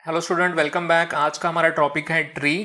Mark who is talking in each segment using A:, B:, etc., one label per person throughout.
A: Hello student, welcome back. आज का हमारा टॉपिक है ट्री।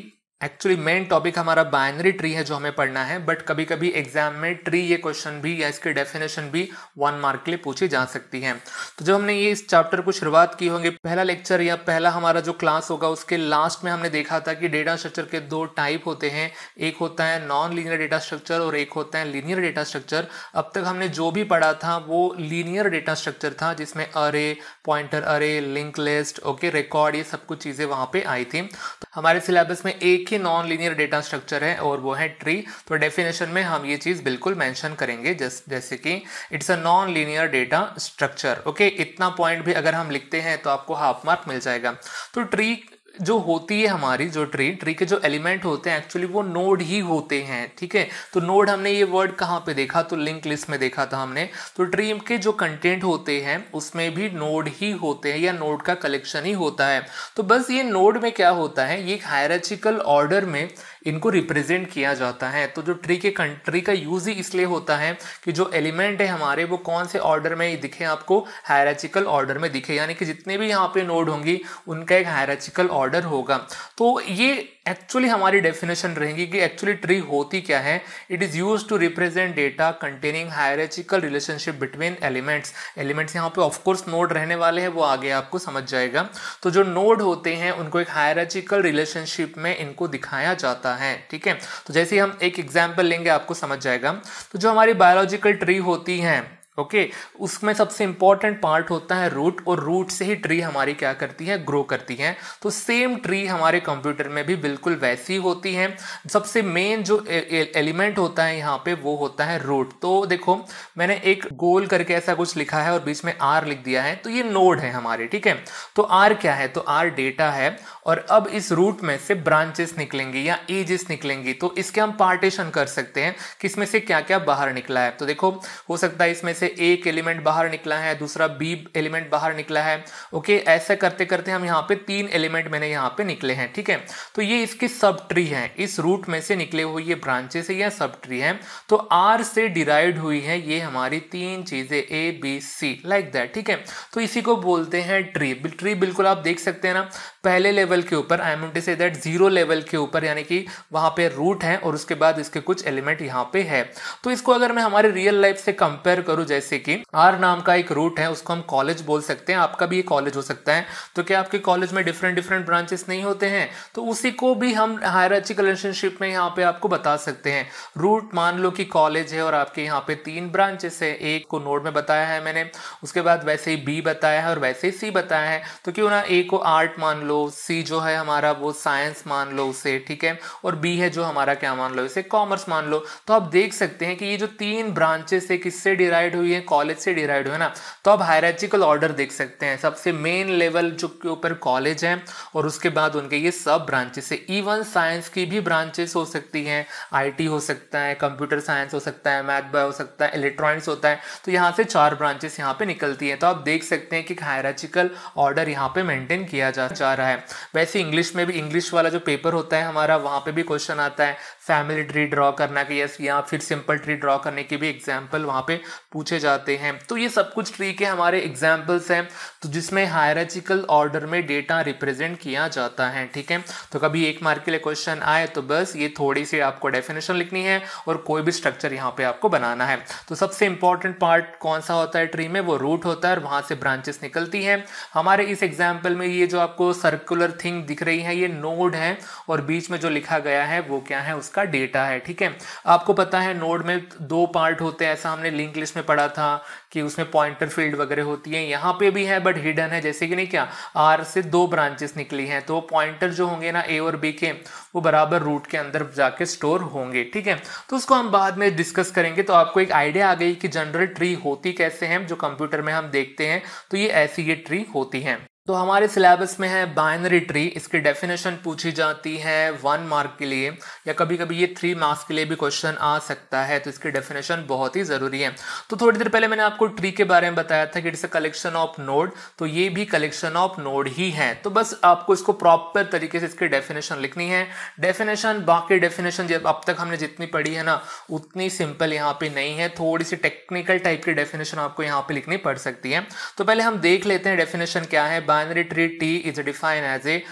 A: एक्चुअली मेन टॉपिक हमारा बाइनरी ट्री है जो हमें पढ़ना है, बट कभी कभी एग्जाम में ट्री ये क्वेश्चन भी या इसकी डेफिनेशन भी 1 मार्क के लिए पूछी जा सकती है। तो जब हमने ये इस चैप्टर को शुरुआत की होगी, पहला लेक्चर या पहला हमारा जो क्लास होगा उसके लास्ट में हमने देखा था कि डेटा स्ट्रक्चर के 2 टाइप होते हैं। एक होता है नॉन लीनियर डेटा स्ट्रक्चर और एक होता है लीनियर डेटा स्ट्रक्चर। अब तक हमने जो भी पढ़ा था वो लीनियर डेटा स्ट्रक्चर था, जिसमें अरे, पॉइंटर अरे, लिंक लिस्ट, ओके, रिकॉर्ड, ये सब कुछ चीजें वहां पे आई थी। तो हमारे सिलेबस में एक ही नॉन लीनियर डेटा स्ट्रक्चर है और वो है ट्री। तो डेफिनेशन में हम ये चीज बिल्कुल मेंशन करेंगे, जैसे कि it's a non linear data structure. Okay, इतना पॉइंट भी अगर हम लिखते हैं तो आपको हाफ मार्क मिल जाएगा। तो ट्री जो होती है हमारी, जो ट्री के जो एलिमेंट होते हैं एक्चुअली वो नोड ही होते हैं। ठीक है, तो नोड हमने ये वर्ड कहाँ पे देखा, तो लिंक लिस्ट में देखा था हमने। तो ट्री के जो कंटेंट होते हैं उसमें भी नोड ही होते हैं या नोड का कलेक्शन ही होता है। तो बस ये नोड में क्या होता है, ये हायरार्चिकल ऑर्डर में इनको रिप्रेजेंट किया जाता है। तो जो ट्री का यूज ही इसलिए होता है कि जो एलिमेंट है हमारे वो कौन से ऑर्डर में दिखे, आपको हायरार्चिकल ऑर्डर में दिखे, यानी कि जितने भी यहाँ पे नोड होंगी उनका एक हायरार्चिकल ऑर्डर होगा। तो ये एक्चुअली हमारी डेफिनेशन रहेगी कि एक्चुअली ट्री होती क्या है। It is used to represent data containing hierarchical relationship between elements यहाँ पे ऑफकोर्स नोड रहने वाले हैं, वो आगे आपको समझ जाएगा। तो जो नोड होते हैं उनको एक हायरार्चिकल रिलेशनशिप में इनको दिखाया जाता है। ठीक है, तो जैसे हम एक एग्जाम्पल लेंगे आपको समझ जाएगा। तो जो हमारी बायोलॉजिकल ट्री होती है, ओके, उसमें सबसे इंपॉर्टेंट पार्ट होता है रूट, और रूट से ही ट्री हमारी क्या करती है, ग्रो करती है। तो सेम ट्री हमारे कंप्यूटर में भी बिल्कुल वैसी होती है। सबसे मेन जो एलिमेंट होता है यहाँ पे वो होता है रूट। तो देखो मैंने एक गोल करके ऐसा कुछ लिखा है और बीच में आर लिख दिया है, तो ये नोड है हमारे। ठीक है, तो आर क्या है, तो आर डेटा है। और अब इस रूट में से ब्रांचेस निकलेंगी या एजेस निकलेंगी, तो इसके हम पार्टीशन कर सकते हैं कि इसमें से क्या क्या बाहर निकला है। तो देखो हो सकता है इसमें से एक एलिमेंट बाहर निकला है, दूसरा बी एलिमेंट बाहर निकला है। ओके, ऐसे करते करते हम यहाँ पे 3 एलिमेंट मैंने यहाँ पे निकले हैं। ठीक है, तो ये इसकी सब ट्री है, इस रूट में से निकले हुए ये ब्रांचेस है या सब ट्री है। तो आर से डिराइव्ड हुई है ये हमारी 3 चीजें A B C, like that. ठीक है, तो इसी को बोलते हैं ट्री। ट्री बिल्कुल आप देख सकते हैं ना, पहले लेवल के ऊपर, I am to say that 0 level के ऊपर, यानी कि वहां पे रूट है और उसके बाद इसके कुछ एलिमेंट यहाँ पे है। तो इसको अगर मैं हमारे रियल लाइफ से कंपेयर करूं, जैसे कि आर नाम का एक रूट है, उसको हम कॉलेज बोल सकते हैं, आपका भी ये कॉलेज हो सकता है। तो क्या आपके कॉलेज में डिफरेंट ब्रांचेस नहीं होते हैं, तो उसी को भी हम हायरार्चिकल रिलेशनशिप में यहाँ पे आपको बता सकते हैं। रूट मान लो कि कॉलेज है और आपके यहाँ पे 3 ब्रांचेस है, एक को नोड में बताया है मैंने, उसके बाद वैसे ही बी बताया है और वैसे ही सी बताया है। तो क्यों ना ए को आर्ट मान लो, सी जो है हमारा वो साइंस मान लो उसे, ठीक है, और बी है जो हमारा क्या मान लो, इसे कॉमर्स मान लो। तो आप देख सकते हैं कि ये जो 3 ब्रांचेस है किससे डिराइड हुई है, कॉलेज से डिराइड हुए ना। तो आप हायरार्चिकल ऑर्डर देख सकते हैं, सबसे मेन लेवल जो के ऊपर कॉलेज है और उसके बाद उनके ये सब ब्रांचेस है। इवन साइंस की भी ब्रांचेस हो सकती हैं, आईटी हो सकता है, कंप्यूटर साइंस हो सकता है, मैथ बायो हो सकता है, इलेक्ट्रॉनिक्स होता है। तो यहाँ से 4 ब्रांचेस यहाँ पे निकलती है। तो आप देख सकते हैं कि हायरार्चिकल ऑर्डर यहाँ पे मेंटेन किया जा रहा है। वैसे इंग्लिश में भी, इंग्लिश वाला जो पेपर होता है हमारा, वहां पे भी क्वेश्चन आता है फैमिली ट्री ड्रॉ करना कि यस, या फिर सिंपल ट्री ड्रॉ करने के भी एग्जाम्पल वहां पे पूछे जाते हैं। तो ये सब कुछ ट्री के हमारे एग्जाम्पल्स हैं, तो जिसमें हायरार्चिकल ऑर्डर में डेटा रिप्रेजेंट किया जाता है। ठीक है, तो कभी 1 मार्क के लिए क्वेश्चन आए तो बस ये थोड़ी सी आपको डेफिनेशन लिखनी है और कोई भी स्ट्रक्चर यहाँ पे आपको बनाना है। तो सबसे इंपॉर्टेंट पार्ट कौन सा होता है ट्री में, वो रूट होता है और वहां से ब्रांचेस निकलती है। हमारे इस एग्जाम्पल में ये जो आपको सर्कुलर थिंग दिख रही है ये नोड है और बीच में जो लिखा गया है वो क्या है, उसका डेटा है। ठीक है, आपको पता है नोड में 2 पार्ट होते हैं, ऐसा हमने लिंक लिस्ट में पढ़ा था कि उसमें पॉइंटर फील्ड वगैरह होती है, यहाँ पे भी है बट हिडन है। जैसे कि नहीं क्या, आर से 2 ब्रांचेस निकली हैं, तो पॉइंटर जो होंगे ना ए और बी के, वो बराबर रूट के अंदर जाके स्टोर होंगे। ठीक है, तो उसको हम बाद में डिस्कस करेंगे। तो आपको एक आइडिया आ गई कि जनरल ट्री होती कैसे है, जो कंप्यूटर में हम देखते हैं, तो ये ऐसी ये ट्री होती है। तो हमारे सिलेबस में है बाइनरी ट्री, इसकी डेफिनेशन पूछी जाती है 1 मार्क के लिए, या कभी कभी ये 3 मार्क्स के लिए भी क्वेश्चन आ सकता है। तो इसकी डेफिनेशन बहुत ही जरूरी है। तो थोड़ी देर पहले मैंने आपको ट्री के बारे में बताया था कि it's a collection of node, तो ये भी कलेक्शन ऑफ नोड ही है। तो बस आपको इसको प्रॉपर तरीके से इसकी डेफिनेशन लिखनी है। डेफिनेशन, बाकी डेफिनेशन जब अब तक हमने जितनी पढ़ी है ना, उतनी सिंपल यहाँ पे नहीं है, थोड़ी सी टेक्निकल टाइप की डेफिनेशन आपको यहाँ पे लिखनी पड़ सकती है। तो पहले हम देख लेते हैं डेफिनेशन क्या है binary tree T is defined as a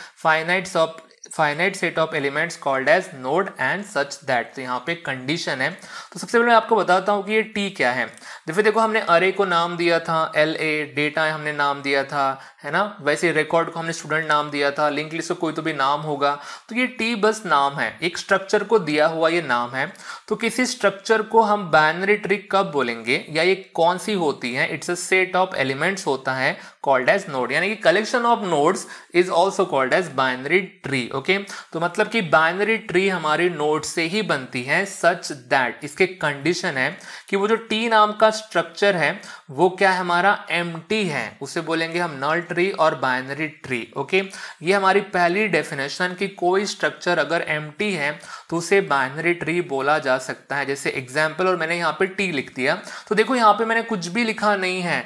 A: finite set of elements called as node and such that. तो यहाँ पे कंडीशन है। तो सबसे पहले मैं आपको बताता हूँ कि ये टी क्या है। देखो हमने अरे को नाम दिया था LA, डेटा हमने नाम दिया था, है ना। वैसे रिकॉर्ड को हमने स्टूडेंट नाम दिया था, लिंक लिस्ट को कोई तो भी नाम होगा। तो ये टी बस नाम है, एक स्ट्रक्चर को दिया हुआ ये नाम है। तो किसी स्ट्रक्चर को हम बाइनरी ट्री कब बोलेंगे या ये कौन सी होती है? It's a set of elements होता है कॉल्ड एज नोड, यानी कि collection of nodes is also called as binary tree. Okay, तो मतलब कि बाइनरी ट्री हमारी नोड से ही बनती है सच दैट। इसके कंडीशन है कि वो जो टी नाम का स्ट्रक्चर है वो क्या है, हमारा एम्प्टी है, उसे बोलेंगे हम नल ट्री और बाइनरी ट्री। ओके, ये हमारी पहली डेफिनेशन कि कोई स्ट्रक्चर अगर एम्प्टी है तो उसे बाइनरी ट्री बोला जा सकता है। जैसे एग्जाम्पल, और मैंने यहाँ पे टी लिख दिया, तो देखो यहाँ पे मैंने कुछ भी लिखा नहीं है,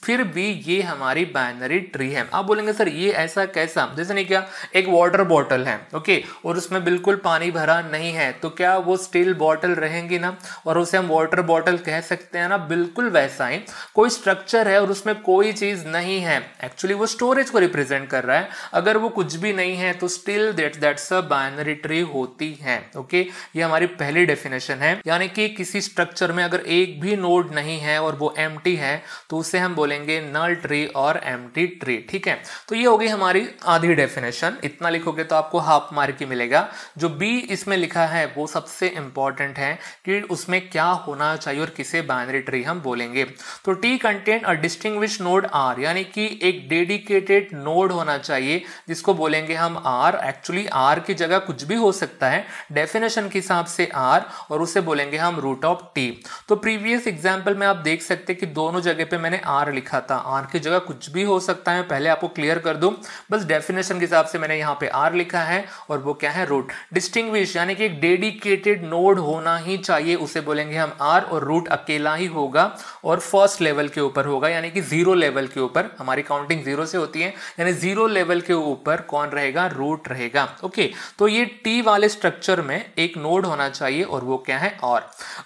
A: फिर भी ये हमारी बाइनरी ट्री है। आप बोलेंगे सर ये ऐसा कैसा? जैसे नहीं, क्या एक वाटर बॉटल है, ओके, और उसमें बिल्कुल पानी भरा नहीं है, तो क्या वो स्टील बॉटल रहेंगी ना, और उसे हम वाटर बॉटल कह सकते हैं ना। बिल्कुल वैसा ही कोई स्ट्रक्चर है और उसमें कोई चीज नहीं है, एक्चुअली वो स्टोरेज को रिप्रेजेंट कर रहा है। अगर वो कुछ भी नहीं है तो still that's a binary tree होती है। ओके, ये हमारी पहली डेफिनेशन है, यानी कि किसी स्ट्रक्चर में अगर एक भी नोड नहीं है और वो एम्प्टी है तो उसे हम बोलेंगे नल ट्री और एम्प्टी ट्री। ठीक है, तो ये हो गई हमारी आधी डेफिनेशन। इतना लिखोगे तो आपको हाफ मार्क ही मिलेगा। जो बी इसमें लिखा है वो सबसे इंपॉर्टेंट है कि उसमें क्या होना चाहिए और किसे बाइनरी ट्री हम बोलेंगे। तो T contain a distinguish node R, यानी कि एक डेडिकेटेड नोड होना चाहिए जिसको बोलेंगे हम आर। एक्चुअली आर की जगह कुछ भी हो सकता है डेफिनेशन के हिसाब से आर, और उसे बोलेंगे हम रूट ऑफ टी। तो प्रीवियस एग्जांपल में आप देख सकते हैं कि दोनों जगह पे मैंने आर लिखा था, आर की जगह कुछ भी हो सकता है। पहले आपको क्लियर कर दूं, बस डेफिनेशन के हिसाब से मैंने यहाँ पे आर लिखा है और वो क्या है, रूट। डिस्टिंग्विश यानी कि एक डेडिकेटेड नोड होना ही चाहिए, उसे बोलेंगे हम आर, और रूट अकेला ही होगा और फर्स्ट लेवल के ऊपर होगा, यानी कि जीरो लेवल के ऊपर। हमारी काउंटिंग जीरो से होती है, यानी जीरो लेवल के ऊपर कौन रहेगा, रूट रहेगा। ओके, तो ये टी वाले स्ट्रक्चर में एक नोड होना चाहिए और वो क्या है,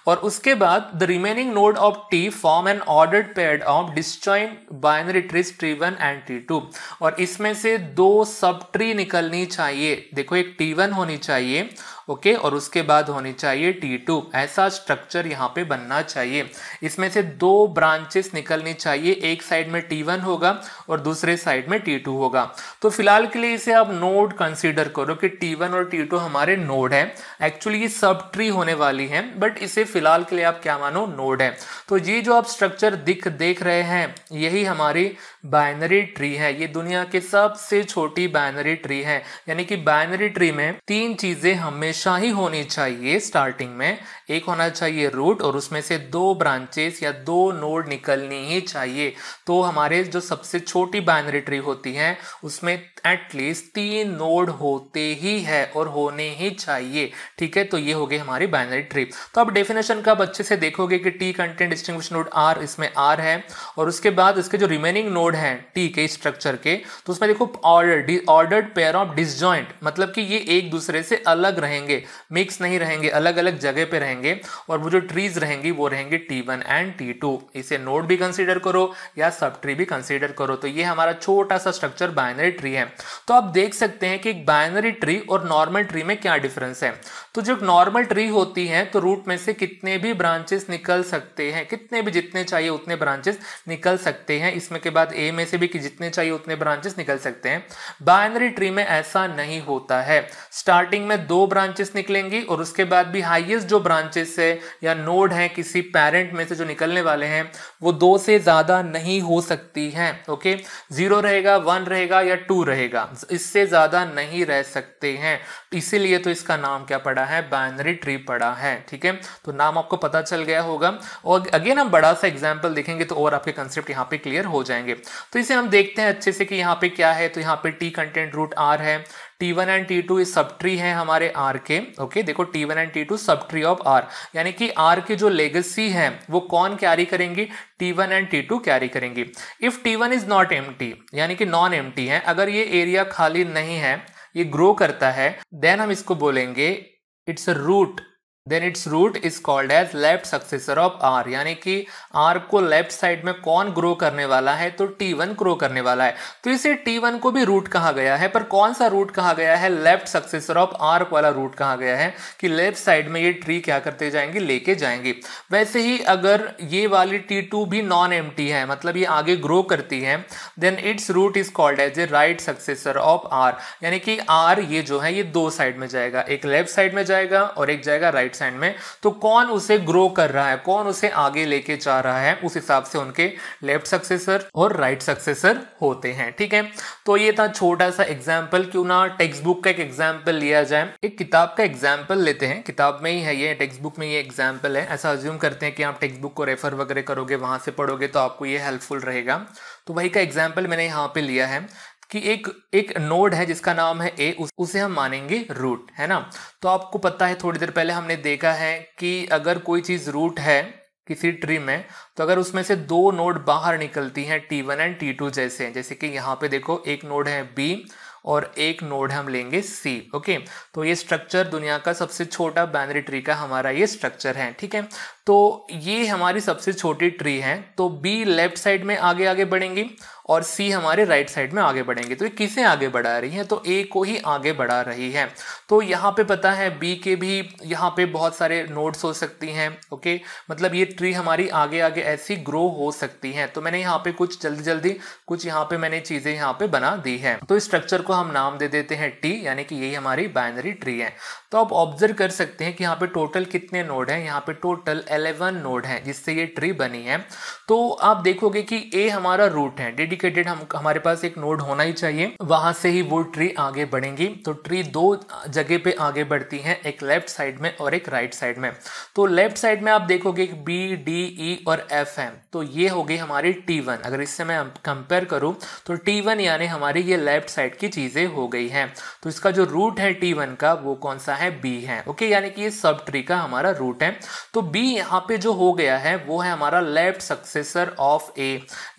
A: और उसके बाद the remaining node of T form an ordered pair of disjoint binary trees T1 and T2, और इसमें से दो सब ट्री निकलनी चाहिए। देखो एक T1 होनी चाहिए, ओके, और उसके बाद होनी चाहिए T2। ऐसा स्ट्रक्चर यहाँ पे बनना चाहिए। इसमें से दो ब्रांचेस निकलनी चाहिए, एक साइड में T1 होगा और दूसरे साइड में T2 होगा। तो फिलहाल के लिए इसे आप नोड कंसीडर करो कि T1 और T2 हमारे नोड है। एक्चुअली ये सब ट्री होने वाली है, बट इसे फिलहाल के लिए आप क्या मानो, नोड है। तो ये जो आप स्ट्रक्चर देख रहे हैं यही हमारी बाइनरी ट्री है। ये दुनिया के सबसे छोटी बाइनरी ट्री है, यानी कि बाइनरी ट्री में तीन चीजें हमेशा ही होनी चाहिए स्टार्टिंग में। एक होना चाहिए रूट, और उसमें से दो ब्रांचेस या दो नोड निकलनी ही चाहिए। तो हमारे जो सबसे छोटी बाइनरी ट्री होती है उसमें एटलीस्ट तीन नोड होते ही है और होने ही चाहिए। ठीक है, तो ये हो गई हमारी बाइनरी ट्री। तो अब डेफिनेशन का अच्छे से देखोगे कि T content distinguish node R, इसमें आर है, और उसके बाद इसके जो रिमेनिंग नोड है टी के स्ट्रक्चर के, तो उसमें देखो ऑर्डर्ड पेयर ऑफ डिसजॉइंट, मतलब कि ये एक दूसरे से अलग रहेंगे, मिक्स नहीं रहेंगे, अलग अलग जगह पे रहेंगे, और वो जो ट्रीज रहेंगी वो रहेंगे T1 एंड T2। इसे नोड भी कंसीडर करो या सब ट्री भी कंसीडर करो। तो ये हमारा छोटा सा स्ट्रक्चर बाइनरी ट्री है। तो आप देख सकते हैं कि एक बाइनरी ट्री और नॉर्मल ट्री में क्या डिफरेंस है। तो जो नॉर्मल ट्री होती है तो रूट में से कितने भी ब्रांचेस निकल सकते हैं, कितने भी, जितने चाहिए उतने ब्रांचेस निकल सकते हैं। इसमें के बाद ए में से भी जितने चाहिए उतने ब्रांचेस निकल सकते हैं। बाइनरी ट्री में ऐसा नहीं होता है। स्टार्टिंग में दो ब्रांचेस निकलेंगी और उसके बाद भी हाईएस्ट जो ब्रांचेस है या नोड है किसी पेरेंट में से जो निकलने वाले हैं वो दो से ज्यादा नहीं हो सकती है। ओके, 0 रहेगा, 1 रहेगा या 2 रहेगा, इससे ज्यादा नहीं रह सकते हैं। इसीलिए तो इसका नाम क्या पड़ा है, बाइनरी ट्री पड़ा है। ठीक है, तो नाम आपको पता चल गया होगा। और अगेन हम बड़ा सा एग्जांपल देखेंगे तो और आपके कंसेप्ट यहाँ पे क्लियर हो जाएंगे। तो इसे हम देखते हैं अच्छे से कि यहाँ पे क्या है। तो यहाँ पे टी कंटेंट रूट आर है, T1 एंड T2 इस सब ट्री है हमारे R के। ओके, देखो T1 and T2 sub tree of R, यानी कि R के जो लेगेसी है वो कौन कैरी करेंगी, T1 एंड T2 कैरी करेंगी। If T1 is not empty, यानी कि नॉन एम्प्टी है, अगर ये एरिया खाली नहीं है, ये ग्रो करता है, देन हम इसको बोलेंगे it's a root then its root is called as left successor of R, यानी कि आर को लेफ्ट साइड में कौन ग्रो करने वाला है, तो T1 ग्रो करने वाला है। तो इसे T1 को भी रूट कहा गया है, पर कौन सा रूट कहा गया है, लेफ्ट सक्सेसर ऑफ आर वाला रूट कहा गया है कि लेफ्ट साइड में ये ट्री क्या करते जाएंगे, लेके जाएंगे। वैसे ही अगर ये वाली T2 भी नॉन एम्प्टी है, मतलब ये आगे ग्रो करती है, then its root is called as a right successor of R, यानी कि आर ये जो है ये दो साइड में जाएगा, एक लेफ्ट साइड में जाएगा और एक जाएगा राइट साइड में। तो कौन उसे ग्रो कर रहा है, कौन उसे आगे लेके जा रहा है, उस हिसाब से उनके लेफ्ट सक्सेसर और राइट सक्सेसर होते हैं। ठीक है, तो ये था छोटा सा एग्जाम्पल। क्यों ना टेक्स्ट बुक का एक एग्जाम्पल लिया जाए, एक किताब का एग्जाम्पल लेते हैं, किताब में ही है ये, टेक्स्ट बुक में ये एग्जाम्पल है। ऐसा अज्यूम करते हैं कि आप टेक्स्ट बुक को रेफर वगैरह करोगे, वहां से पढ़ोगे तो आपको ये हेल्पफुल रहेगा। तो वही का एग्जाम्पल मैंने यहाँ पे लिया है कि एक नोड है जिसका नाम है ए, उसे हम मानेंगे रूट, है ना। तो आपको पता है थोड़ी देर पहले हमने देखा है कि अगर कोई चीज रूट है किसी ट्री में, तो अगर उसमें से दो नोड बाहर निकलती हैं T1 एंड T2 जैसे कि यहाँ पे देखो एक नोड है B और एक नोड हम लेंगे C। ओके, तो ये स्ट्रक्चर दुनिया का सबसे छोटा बाइनरी ट्री का हमारा ये स्ट्रक्चर है। ठीक है, तो ये हमारी सबसे छोटी ट्री है। तो B लेफ्ट साइड में आगे आगे बढ़ेंगी और C हमारे राइट साइड में आगे बढ़ेंगे। तो ये किसे आगे बढ़ा रही है, तो A को ही आगे बढ़ा रही है। तो यहाँ पे पता है B के भी यहाँ पे बहुत सारे नोड्स हो सकती हैं। ओके, मतलब ये ट्री हमारी आगे आगे ऐसी ग्रो हो सकती है। तो मैंने यहाँ पे कुछ जल्दी जल्दी कुछ यहाँ पे मैंने चीजें यहाँ पे बना दी है। तो इस स्ट्रक्चर को हम नाम दे देते हैं T, यानी कि यही हमारी बाइनरी ट्री है। तो आप ऑब्जर्व कर सकते हैं कि यहाँ पे टोटल कितने नोड हैं, यहाँ पे टोटल 11 नोड हैं जिससे ये ट्री बनी है। तो आप देखोगे कि A हमारा रूट है, डेडिकेटेड हमारे पास एक नोड होना ही चाहिए, वहां से ही वो ट्री आगे बढ़ेंगी। तो ट्री दो जगह पे आगे बढ़ती है, एक लेफ्ट साइड में और एक राइट साइड में। तो लेफ्ट साइड में आप देखोगे B, D, E और F है, तो ये हो गई हमारी T1। अगर इससे मैं कंपेयर करूं तो T1 यानी हमारी ये लेफ्ट साइड की चीजें हो गई हैं। तो इसका जो रूट है T1 का वो कौन सा है, B है। ओके, यानी कि ये सब ट्री का हमारा रूट है। तो B यहाँ पे जो हो गया है वो है हमारा लेफ्ट सक्सेसर ऑफ A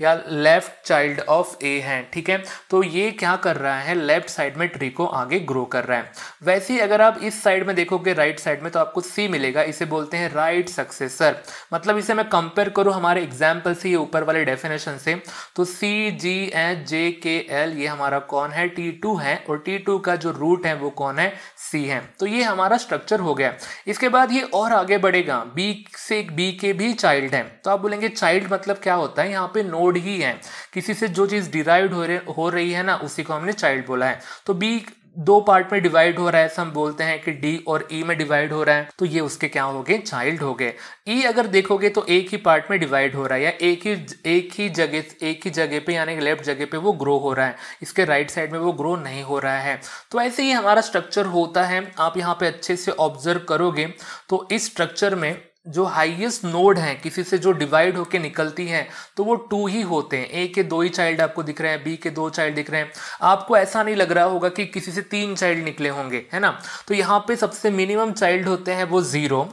A: या लेफ्ट चाइल्ड ऑफ A है। ठीक है, तो ये क्या कर रहा है, लेफ्ट साइड में ट्री को आगे ग्रो कर रहा है। वैसे ही अगर आप इस साइड में देखोगे राइट साइड में, तो आपको C मिलेगा, इसे बोलते हैं राइट सक्सेसर। मतलब इसे मैं कंपेयर करूं हमारे एग्जाम्पल से, ये ऊपर वाले डेफिनेशन से, तो C, G, H, J, K, L ये हमारा कौन है, T2 है, और T2 का जो रूट है वो कौन है, C है। तो ये हमारा स्ट्रक्चर हो गया। इसके बाद ये और आगे बढ़ेगा, B से B के भी चाइल्ड है। तो आप बोलेंगे चाइल्ड मतलब क्या होता है, यहाँ पे नोड ही है, किसी से जो चीज डिराइव हो रही है ना, उसी को हमने चाइल्ड बोला है। तो B दो पार्ट में डिवाइड हो रहा है, ऐसा हम बोलते हैं कि D और E में डिवाइड हो रहा है, तो ये उसके क्या हो गए, चाइल्ड हो गए। E अगर देखोगे तो एक ही पार्ट में डिवाइड हो रहा है, या एक ही जगह पे यानी लेफ्ट जगह पे वो ग्रो हो रहा है, इसके राइट साइड में वो ग्रो नहीं हो रहा है। तो ऐसे ही हमारा स्ट्रक्चर होता है। आप यहाँ पे अच्छे से ऑब्जर्व करोगे तो इस स्ट्रक्चर में जो हाईएस्ट नोड है किसी से जो डिवाइड होके निकलती है, तो वो 2 ही होते हैं। A के 2 ही चाइल्ड आपको दिख रहे हैं, B के 2 चाइल्ड दिख रहे हैं। आपको ऐसा नहीं लग रहा होगा कि किसी से 3 चाइल्ड निकले होंगे, है ना। तो यहाँ पे सबसे मिनिमम चाइल्ड होते हैं वो 0,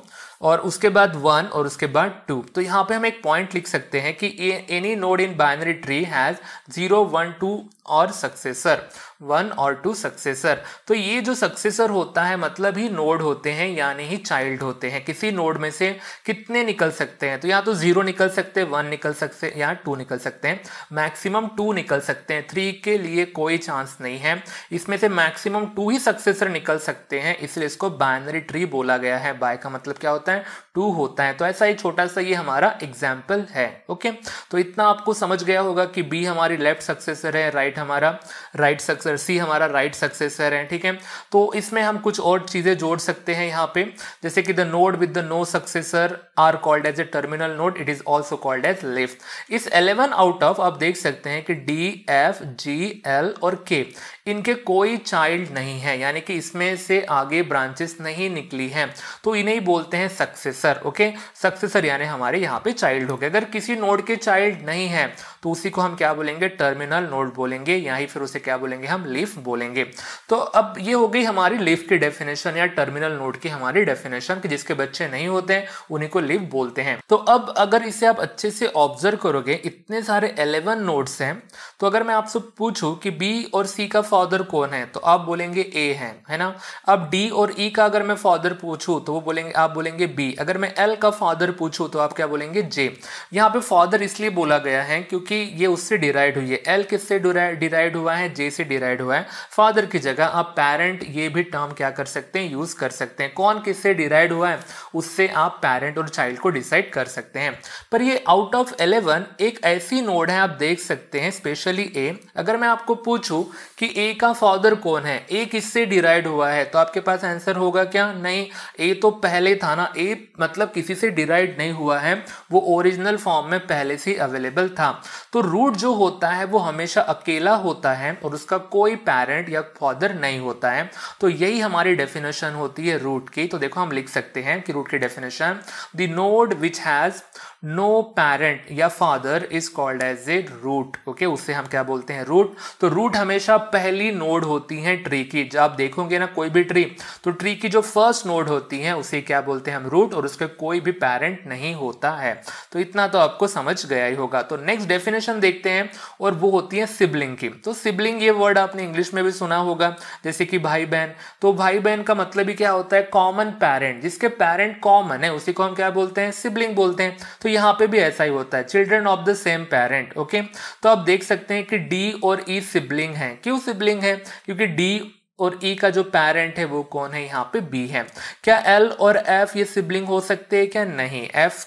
A: और उसके बाद 1 और उसके बाद 2। तो यहाँ पे हम एक पॉइंट लिख सकते हैं कि any node in binary tree has 0, 1, 2 और सक्सेसर, 1 और 2 सक्सेसर। तो ये जो सक्सेसर होता है मतलब ही नोड होते हैं, यानी ही चाइल्ड होते हैं। किसी नोड में से कितने निकल सकते हैं, तो या तो 0 निकल सकते हैं, 1 निकल सकते हैं, या 2 निकल सकते हैं, मैक्सिमम 2 निकल सकते हैं। 3 के लिए कोई चांस नहीं है। इसमें से मैक्सिमम 2 ही सक्सेसर निकल सकते हैं, इसलिए इसको बाइनरी ट्री बोला गया है। बाय का मतलब क्या होता है, 2 होता है। तो ऐसा ही छोटा सा ये हमारा एग्जाम्पल है। ओके, तो इतना आपको समझ गया होगा कि B हमारी लेफ्ट सक्सेसर है, राइट हमारा राइट सक्सेसर, C हमारा राइट सक्सेसर है। ठीक है, तो इसमें हम कुछ और चीजें जोड़ सकते हैं यहाँ पे, जैसे कि the node with the no successor are called as a terminal node, it is also called as left. इस 11 आउट ऑफ आप देख सकते हैं कि D, F, G, L और K इनके कोई चाइल्ड नहीं है, यानी कि इसमें से आगे ब्रांचेस नहीं निकली हैं, तो इन्हें बोलते हैं सक्सेसर। ओके, सक्सेसर यानी हमारे यहाँ पे चाइल्ड हो गए। अगर किसी नोड के चाइल्ड नहीं है तो उसी को हम क्या बोलेंगे, टर्मिनल नोड बोलेंगे, या फिर उसे क्या बोलेंगे, हम हम लीफ बोलेंगे। तो अब ये हो गई हमारी लीफ की डेफिनेशन या टर्मिनल नोड की हमारी डेफिनेशन कि जिसके बच्चे नहीं होते हैं उन्हीं को लीफ बोलते हैं। तो अब अगर इसे आप अच्छे से ऑब्जर्व करोगे, इतने सारे 11 नोड्स हैं, तो अगर मैं आपसे पूछूं कि बी और सी का फादर कौन है तो आप बोलेंगे ए है ना। अब डी और ई का अगर मैं फादर पूछूं तो वो बोलेंगे, आप बोलेंगे बी। अगर मैं एल का फादर पूछूं तो आप क्या बोलेंगे, जे। यहाँ पे फादर इसलिए बोला गया है क्योंकि ये उससे डिराइड हुई है। एल किससे डिराइड हुआ है, जे से डिराइड हुआ है। फादर की जगह आप पेरेंट ये भी टर्म क्या कर सकते हैं, यूज कर सकते हैं। कौन किससे डिराइड हुआ है उससे आप पेरेंट और चाइल्ड को डिसाइड कर सकते हैं। पर ये आउट ऑफ 11 एक ऐसी नोड है, आप देख सकते हैं स्पेशली ए। अगर मैं आपको पूछूं कि ए का फादर कौन है, ए किससे डिराइड हुआ है, तो आपके पास आंसर होगा क्या, नहीं, ए तो पहले था ना। ए मतलब किसी से डिराइड नहीं हुआ है, वो ओरिजिनल फॉर्म में पहले से अवेलेबल था। तो रूट जो होता है वो हमेशा अकेला होता है और उसका कोई पेरेंट या फादर नहीं होता है। तो यही हमारी डेफिनेशन होती है रूट की। तो देखो हम लिख सकते हैं कि रूट की definition, the node which has no parent या father is called as a root. Okay, उससे हम क्या बोलते हैं, रूट। तो रूट हमेशा पहली नोड होती है ट्री की। जब आप देखोगे ना कोई भी ट्री, तो ट्री की जो फर्स्ट नोड होती है उसे क्या बोलते हैं हम, रूट, और उसके कोई भी पेरेंट नहीं होता है। तो इतना तो आपको समझ गया ही होगा। तो नेक्स्ट डेफिनेशन देखते हैं और वो होती है सिबलिंग की। तो सिबलिंग ये वर्ड आपने इंग्लिश में भी सुना होगा, जैसे कि भाई बहन। तो भाई बहन का मतलब ही क्या होता है, कॉमन पेरेंट। जिसके पेरेंट कॉमन है उसी को हम क्या बोलते हैं, सिबलिंग बोलते हैं। तो यहाँ पे भी ऐसा ही होता है, children of the same parent. Okay, तो आप देख सकते हैं कि डी और ई सिबलिंग है। क्यों सिबलिंग है, क्योंकि डी और ई का जो पेरेंट है वो कौन है, यहाँ पे बी है। क्या एल और एफ ये सिबलिंग हो सकते हैं क्या, नहीं। एफ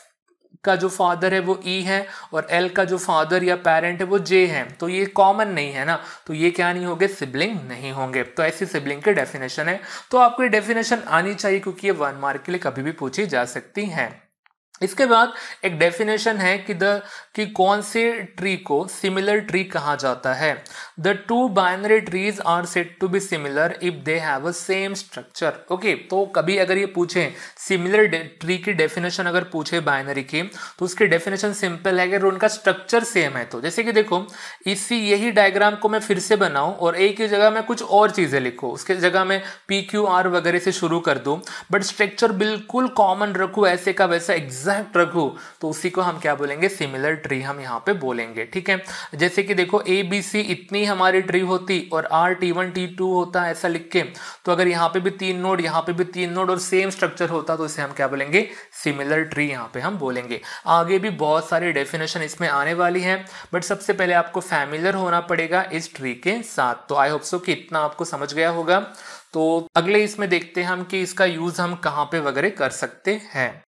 A: का जो फादर है वो ई है और एल का जो फादर या पेरेंट है वो जे है, तो ये कॉमन नहीं है ना, तो ये क्या नहीं होंगे, सिबलिंग नहीं होंगे। तो ऐसी सिबलिंग की डेफिनेशन है। तो आपको ये डेफिनेशन आनी चाहिए क्योंकि ये 1 मार्क के लिए कभी भी पूछी जा सकती है। इसके बाद एक डेफिनेशन है कि कौन से ट्री को सिमिलर ट्री कहा जाता है। The two binary trees are said to be similar if they have a same structure. Okay, तो कभी अगर ये पूछे सिमिलर ट्री की डेफिनेशन अगर पूछे बाइनरी की, तो उसकी डेफिनेशन सिंपल है अगर उनका स्ट्रक्चर सेम है तो। जैसे कि देखो, यही डायग्राम को मैं फिर से बनाऊं और ए की जगह मैं कुछ और चीजें लिखूं, उसके जगह मैं पी क्यू आर वगैरह से शुरू कर दूं, बट स्ट्रक्चर बिल्कुल कॉमन रखूं, ऐसे का वैसा एग्जैक्ट रखूं, तो उसी को हम क्या बोलेंगे, सिमिलर ट्री हम यहाँ पे बोलेंगे। ठीक है, जैसे कि देखो ए बी सी इतनी हमारी ट्री होती और आर T1 T2 होता है ऐसा लिख के, तो अगर यहाँ पे भी 3 नोड, यहाँ पे भी 3 नोड और सेम स्ट्रक्चर होता तो इसे हम क्या बोलेंगे, सिमिलर ट्री यहाँ पे हम बोलेंगे। आगे भी बहुत सारी डेफिनेशन इसमें आने वाली है, बट सबसे पहले आपको फैमिलियर होना पड़ेगा इस ट्री के साथ। तो आई होप सो कि इतना आपको समझ गया होगा। तो अगले इसमें देखते हैं हम कि इसका यूज हम कहाँ पे वगैरह कर सकते हैं।